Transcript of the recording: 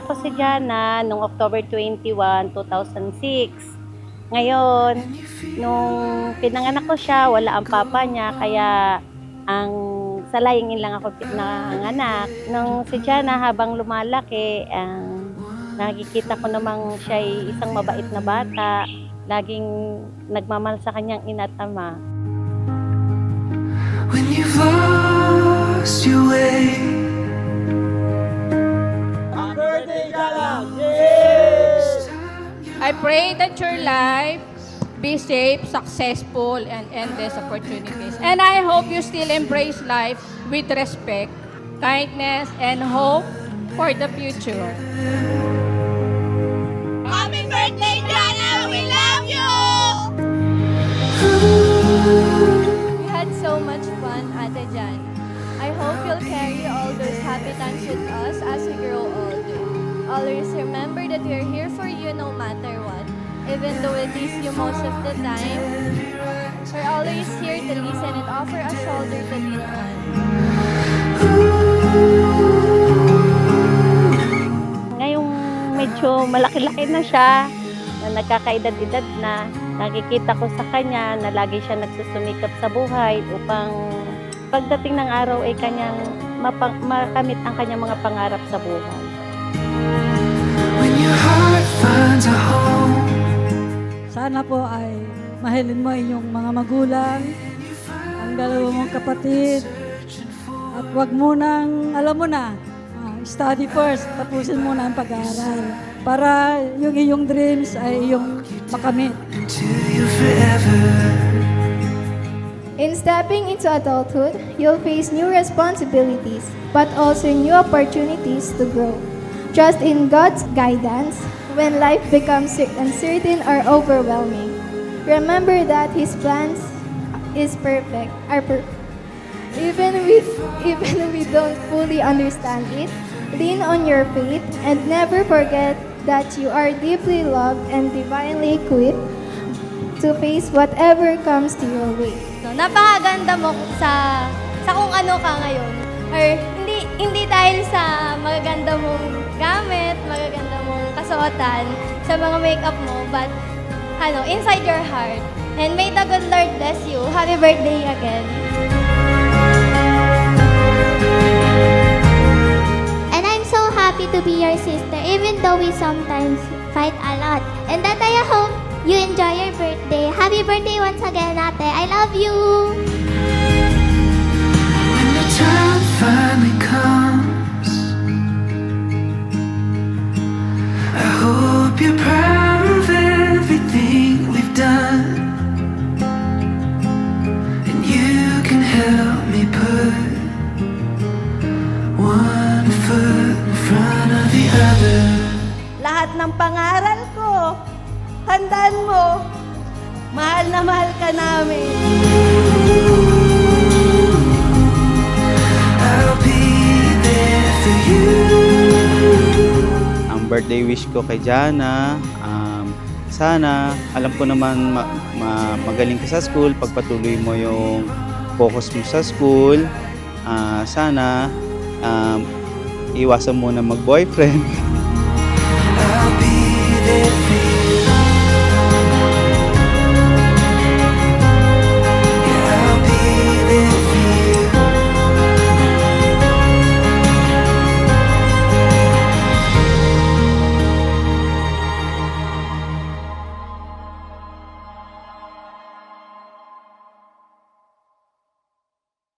Pinanganak ko si Jana noong October 21, 2006. Ngayon, nung pinanganak ko siya, wala ang papa niya, kaya ang salayingin lang ako pinanganak. Nung si Jana habang lumalaki, nakikita ko namang siya ay isang mabait na bata. Laging nagmamahal sa kanyang ina at ama. When you've lost your way, I pray that your life be safe, successful, and endless opportunities. And I hope you still embrace life with respect, kindness, and hope for the future. Happy birthday, Jana! We love you! We had so much fun, Ate Jan. I hope you'll carry all those happy times with us as we grow older. Always remember that we're here for you no matter what. Even though we miss you most of the time, we're always here to listen and offer a shoulder to lean on. Ngayong medyo malaki-laki na siya, na nagkakaedad-edad na, nakikita ko sa kanya na lagi siya nagsusumikap sa buhay upang pagdating ng araw ay kanyang makamit ang kanyang mga pangarap sa buhay. when your heart finds a home, Sana po ay mahalin mo inyong mga magulang, ang dalawa mong kapatid, at wag mo nang, alam mo na, study first, tapusin mo na ang pag-aaral para yung iyong dreams ay iyong makamit. to you forever. In stepping into adulthood, you'll face new responsibilities, but also new opportunities to grow. Trust in God's guidance when life becomes uncertain or overwhelming. Remember that His plans are perfect. Even we don't fully understand it, lean on your faith and never forget that you are deeply loved and divinely equipped to face whatever comes to your way. No, napakaganda mo sa kung ano ka ngayon. Or hindi dahil sa magaganda mong gamit, magaganda mong kasuotan, sa mga makeup mo, but inside your heart. And may the good Lord bless you. Happy birthday again. And I'm so happy to be your sister, even though we sometimes fight a lot. And that I hope you enjoy your birthday. Happy birthday once again, Ate. I love you! When the time finally comes, I hope you're proud of everything we've done, and you can help me put one foot in front of the other. Lahat ng pangaral ko, handaan mo. Mahal na mahal ka namin. I'll be there for you. Ang birthday wish ko kay Jana, sana, alam ko naman magaling ka sa school, pagpatuloy mo yung focus mo sa school. Sana, iwasan mo na mag-boyfriend. I'll be there